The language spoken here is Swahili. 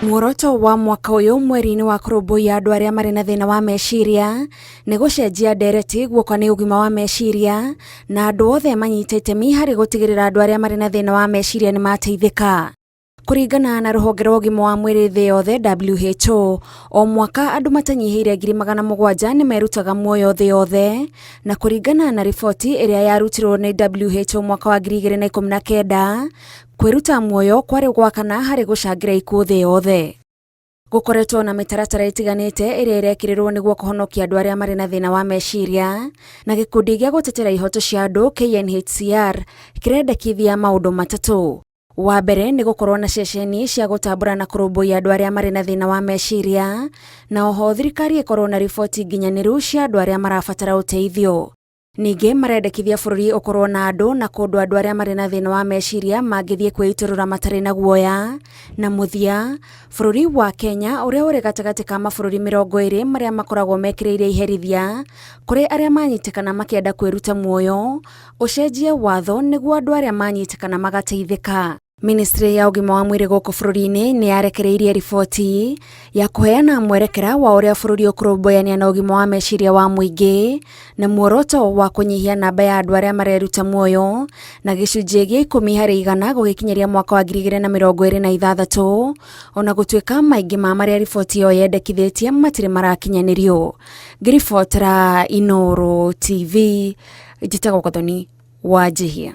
Muoroto wa mwaka uyu mweri-ini wa kurumbuia andu aria mari na thina wa meciria ni gucenjia ndereti guoka ni ugima wa meciria na andu othe manyite itemi hari gutigirira andu aria mari na thina wa meciria ni mateithika. Kuringana na ruhonge rwa ugima wa mwiri thi yothe WHO, o mwaka andu matanyihiire 700,000 ni merutaga muoyo thi yothe, na kuringana na riboti iria yarutirwo ni WHO mwaka wa 2019, kwiruta muoyo kwari gwa kana hari gucangira ikuo thi yothe. Gukoretwo na mitaratara itiganite iria irekirirwo niguo kuhonokia andu aria mari na thina wa meciria, na gikundi gia gutetera ihoto cia andu KNHCR kirendekithia maundu matatu. Wa mbere ni gukorwo na ceceni cia gutambura na kurumbuia andu aria mari na thina wa meciria, na oho thirikari ikorwo na riboti nginyaniru cia andu aria marabatara uteithio. Ningi marendekithia bururi ukorwo na andu na kundu andu aria mari na thina wa meciria mangithie kwiiturura matari na guoya, na muthia bururi wa Kenya uria uri gatagati ka mabururi 20 maria makoragwo mekiriire iherithia kuri aria manyitikana makienda kwiruta muoyo ucenjie watho niguo andu aria manyitikana magateithika. Ministry ya ugima wa mwiri guku bururi-ini ni yarekereirie riboti ya kuheana mwerekera wa uria bururi ukurumbuiania na ugima wa meciria wa muingi na muoroto wa kunyihia namba ya andu aria mareruta muoyo na gicunjia gia 10% gugikinyeria mwaka wa 2026, ona gutuika maingi ma maria riboti iyo yendekithitie matire marakinyanirio. Ngiribotera Inooro TV, njitagwo Gathoni Wanjihia.